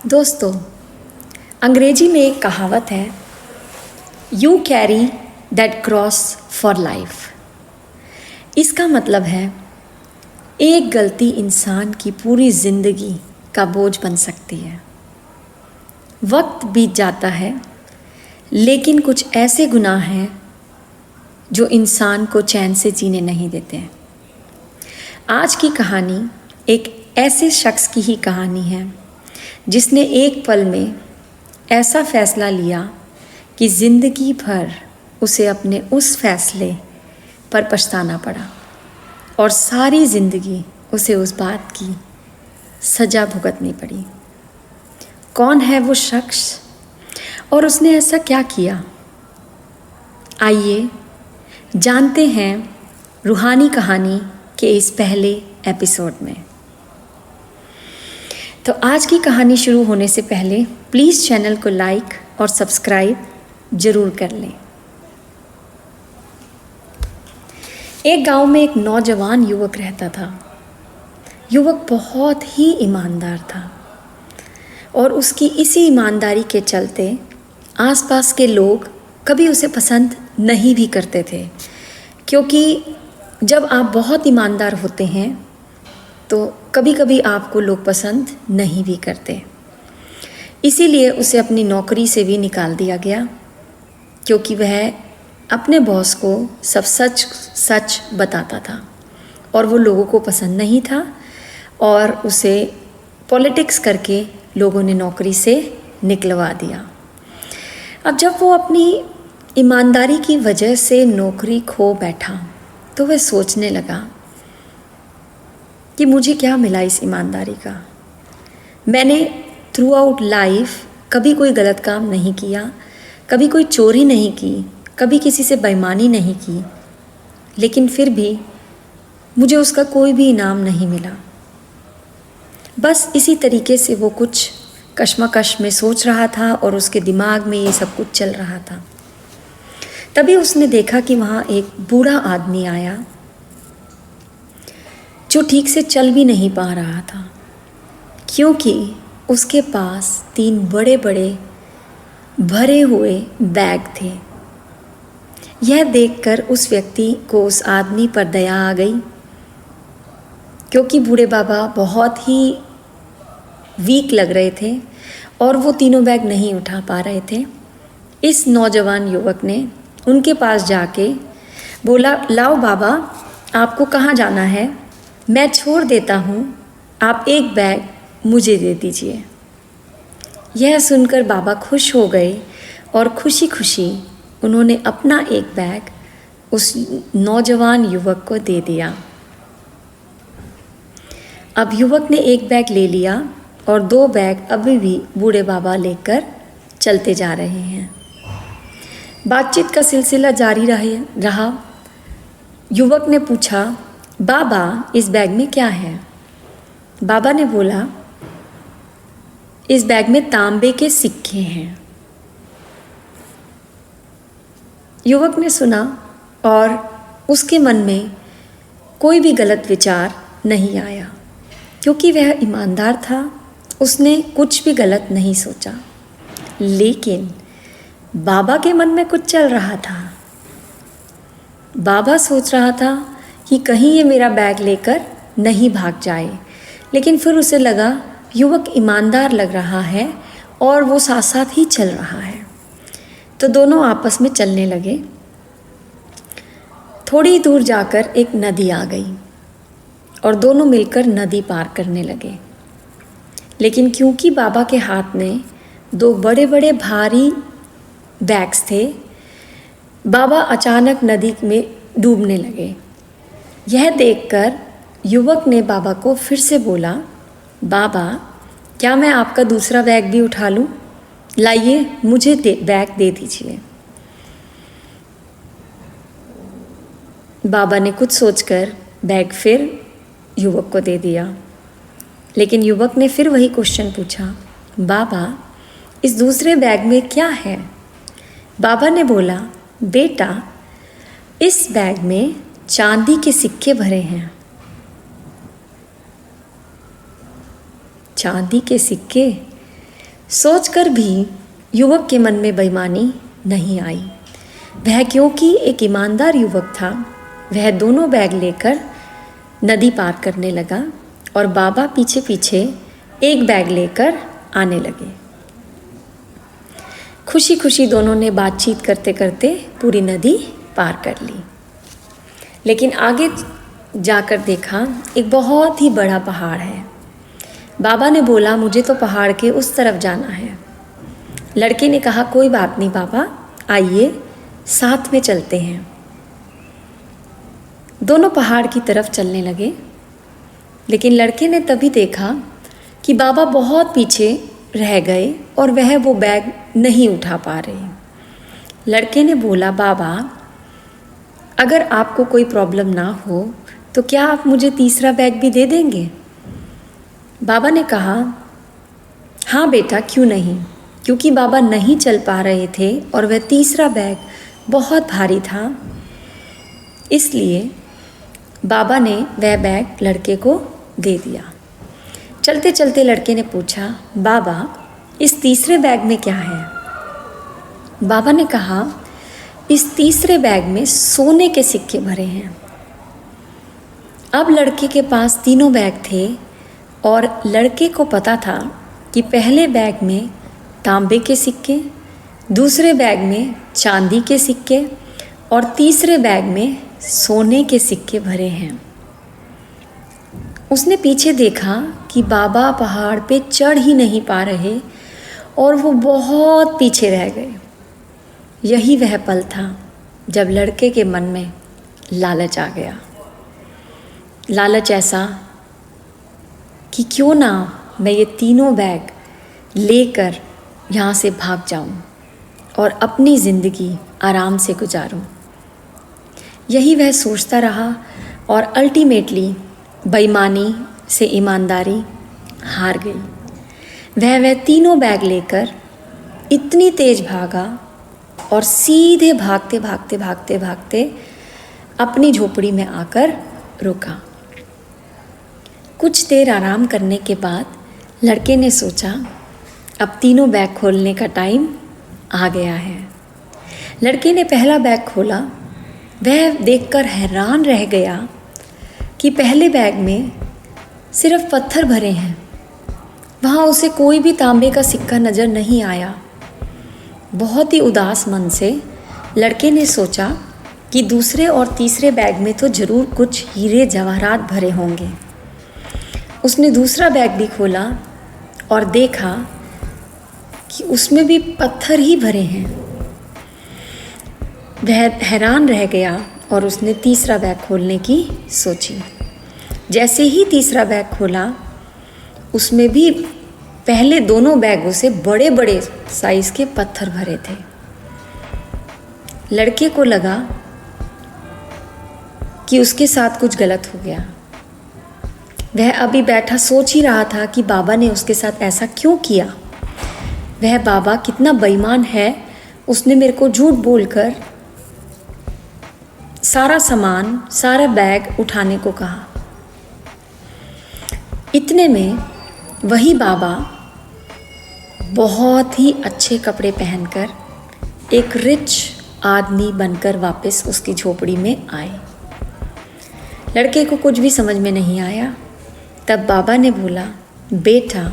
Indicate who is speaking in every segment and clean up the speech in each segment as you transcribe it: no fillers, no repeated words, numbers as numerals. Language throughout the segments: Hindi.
Speaker 1: दोस्तों, अंग्रेजी में एक कहावत है, you carry that cross for life. इसका मतलब है एक गलती इंसान की पूरी ज़िंदगी का बोझ बन सकती है। वक्त बीत जाता है, लेकिन कुछ ऐसे गुनाह हैं जो इंसान को चैन से जीने नहीं देते हैं। आज की कहानी एक ऐसे शख्स की ही कहानी है जिसने एक पल में ऐसा फैसला लिया कि ज़िंदगी भर उसे अपने उस फैसले पर पछताना पड़ा और सारी ज़िंदगी उसे उस बात की सज़ा भुगतनी पड़ी। कौन है वो शख्स और उसने ऐसा क्या किया? आइए जानते हैं रूहानी कहानी के इस पहले एपिसोड में। तो आज की कहानी शुरू होने से पहले प्लीज़ चैनल को लाइक और सब्सक्राइब ज़रूर कर लें। एक गांव में एक नौजवान युवक रहता था। युवक बहुत ही ईमानदार था और उसकी इसी ईमानदारी के चलते आसपास के लोग कभी उसे पसंद नहीं भी करते थे, क्योंकि जब आप बहुत ईमानदार होते हैं तो कभी कभी आपको लोग पसंद नहीं भी करते। इसीलिए उसे अपनी नौकरी से भी निकाल दिया गया, क्योंकि वह अपने बॉस को सब सच सच बताता था और वो लोगों को पसंद नहीं था और उसे पॉलिटिक्स करके लोगों ने नौकरी से निकलवा दिया। अब जब वो अपनी ईमानदारी की वजह से नौकरी खो बैठा तो वह सोचने लगा कि मुझे क्या मिला इस ईमानदारी का। मैंने थ्रू आउट लाइफ कभी कोई गलत काम नहीं किया, कभी कोई चोरी नहीं की, कभी किसी से बेईमानी नहीं की, लेकिन फिर भी मुझे उसका कोई भी इनाम नहीं मिला। बस इसी तरीके से वो कुछ कश्मकश में सोच रहा था और उसके दिमाग में ये सब कुछ चल रहा था। तभी उसने देखा कि वहाँ एक बूढ़ा आदमी आया जो ठीक से चल भी नहीं पा रहा था, क्योंकि उसके पास 3 बड़े बड़े भरे हुए बैग थे। यह देखकर उस व्यक्ति को उस आदमी पर दया आ गई, क्योंकि बूढ़े बाबा बहुत ही वीक लग रहे थे और वो तीनों बैग नहीं उठा पा रहे थे। इस नौजवान युवक ने उनके पास जाके बोला, लाओ बाबा, आपको कहाँ जाना है? मैं छोड़ देता हूँ, आप एक बैग मुझे दे दीजिए। यह सुनकर बाबा खुश हो गए और खुशी खुशी उन्होंने अपना एक बैग उस नौजवान युवक को दे दिया। अब युवक ने एक बैग ले लिया और 2 बैग अभी भी बूढ़े बाबा लेकर चलते जा रहे हैं। बातचीत का सिलसिला जारी रहा। युवक ने पूछा, बाबा, इस बैग में क्या है? बाबा ने बोला, इस बैग में तांबे के सिक्के हैं। युवक ने सुना और उसके मन में कोई भी गलत विचार नहीं आया, क्योंकि वह ईमानदार था। उसने कुछ भी गलत नहीं सोचा। लेकिन बाबा के मन में कुछ चल रहा था। बाबा सोच रहा था कि कहीं ये मेरा बैग लेकर नहीं भाग जाए, लेकिन फिर उसे लगा युवक ईमानदार लग रहा है और वो साथ साथ ही चल रहा है, तो दोनों आपस में चलने लगे। थोड़ी दूर जाकर एक नदी आ गई और दोनों मिलकर नदी पार करने लगे। लेकिन क्योंकि बाबा के हाथ में 2 बड़े बड़े भारी बैग्स थे, बाबा अचानक नदी में डूबने लगे। यह देखकर युवक ने बाबा को फिर से बोला, बाबा, क्या मैं आपका दूसरा बैग भी उठा लूं? लाइए, मुझे बैग दे दीजिए। बाबा ने कुछ सोचकर बैग फिर युवक को दे दिया। लेकिन युवक ने फिर वही क्वेश्चन पूछा, बाबा, इस दूसरे बैग में क्या है? बाबा ने बोला, बेटा, इस बैग में चांदी के सिक्के भरे हैं। चांदी के सिक्के? सोचकर भी युवक के मन में बेईमानी नहीं आई। वह क्योंकि एक ईमानदार युवक था, वह दोनों बैग लेकर नदी पार करने लगा और बाबा पीछे पीछे एक बैग लेकर आने लगे। खुशी खुशी दोनों ने बातचीत करते करते पूरी नदी पार कर ली। लेकिन आगे जाकर देखा एक बहुत ही बड़ा पहाड़ है। बाबा ने बोला, मुझे तो पहाड़ के उस तरफ जाना है। लड़के ने कहा, कोई बात नहीं बाबा, आइए साथ में चलते हैं। दोनों पहाड़ की तरफ चलने लगे। लेकिन लड़के ने तभी देखा कि बाबा बहुत पीछे रह गए और वह वो बैग नहीं उठा पा रहे। लड़के ने बोला, बाबा अगर आपको कोई प्रॉब्लम ना हो तो क्या आप मुझे तीसरा बैग भी दे देंगे? बाबा ने कहा, हाँ बेटा, क्यों नहीं। क्योंकि बाबा नहीं चल पा रहे थे और वह तीसरा बैग बहुत भारी था, इसलिए बाबा ने वह बैग लड़के को दे दिया। चलते चलते लड़के ने पूछा, बाबा इस तीसरे बैग में क्या है? बाबा ने कहा, इस तीसरे बैग में सोने के सिक्के भरे हैं। अब लड़के के पास तीनों बैग थे और लड़के को पता था कि पहले बैग में तांबे के सिक्के, दूसरे बैग में चांदी के सिक्के और तीसरे बैग में सोने के सिक्के भरे हैं। उसने पीछे देखा कि बाबा पहाड़ पे चढ़ ही नहीं पा रहे और वो बहुत पीछे रह गए। यही वह पल था जब लड़के के मन में लालच आ गया। लालच ऐसा कि क्यों ना मैं ये तीनों बैग लेकर यहाँ से भाग जाऊँ और अपनी ज़िंदगी आराम से गुजारूँ। यही वह सोचता रहा और अल्टीमेटली बेईमानी से ईमानदारी हार गई। वह तीनों बैग लेकर इतनी तेज़ भागा और सीधे भागते भागते भागते भागते अपनी झोपड़ी में आकर रुका। कुछ देर आराम करने के बाद लड़के ने सोचा, अब तीनों बैग खोलने का टाइम आ गया है। लड़के ने पहला बैग खोला। वह देखकर हैरान रह गया कि पहले बैग में सिर्फ पत्थर भरे हैं। वहाँ उसे कोई भी तांबे का सिक्का नज़र नहीं आया। बहुत ही उदास मन से लड़के ने सोचा कि दूसरे और तीसरे बैग में तो ज़रूर कुछ हीरे जवाहरात भरे होंगे। उसने दूसरा बैग भी खोला और देखा कि उसमें भी पत्थर ही भरे हैं। वह हैरान रह गया और उसने तीसरा बैग खोलने की सोची। जैसे ही तीसरा बैग खोला, उसमें भी पहले दोनों बैगों से बड़े बड़े साइज़ के पत्थर भरे थे। लड़के को लगा कि उसके साथ कुछ गलत हो गया। वह अभी बैठा सोच ही रहा था कि बाबा ने उसके साथ ऐसा क्यों किया। वह बाबा कितना बेईमान है, उसने मेरे को झूठ बोलकर सारा सामान, सारा बैग उठाने को कहा। इतने में वही बाबा बहुत ही अच्छे कपड़े पहनकर एक रिच आदमी बनकर वापस उसकी झोपड़ी में आए। लड़के को कुछ भी समझ में नहीं आया। तब बाबा ने बोला, बेटा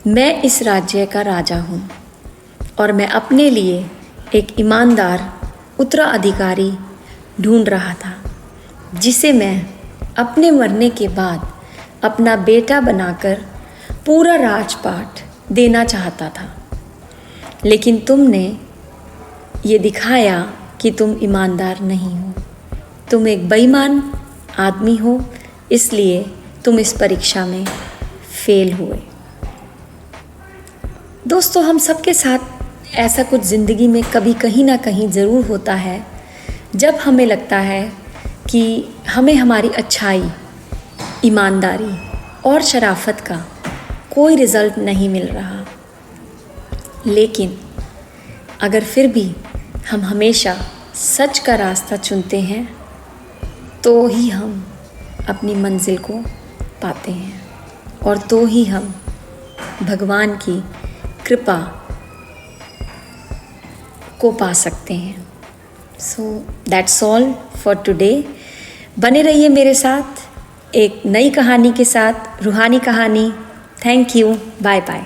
Speaker 1: मैं इस राज्य का राजा हूँ और मैं अपने लिए एक ईमानदार उत्तराधिकारी ढूंढ रहा था, जिसे मैं अपने मरने के बाद अपना बेटा बनाकर पूरा राजपाट देना चाहता था। लेकिन तुमने ये दिखाया कि तुम ईमानदार नहीं हो, तुम एक बेईमान आदमी हो, इसलिए तुम इस परीक्षा में फेल हुए। दोस्तों, हम सबके साथ ऐसा कुछ ज़िंदगी में कभी कहीं ना कहीं ज़रूर होता है, जब हमें लगता है कि हमें हमारी अच्छाई, ईमानदारी और शराफत का कोई रिज़ल्ट नहीं मिल रहा। लेकिन अगर फिर भी हम हमेशा सच का रास्ता चुनते हैं तो ही हम अपनी मंजिल को पाते हैं और तो ही हम भगवान की कृपा को पा सकते हैं। So that's all for today. बने रहिए मेरे साथ एक नई कहानी के साथ, रूहानी कहानी। Thank you, bye bye.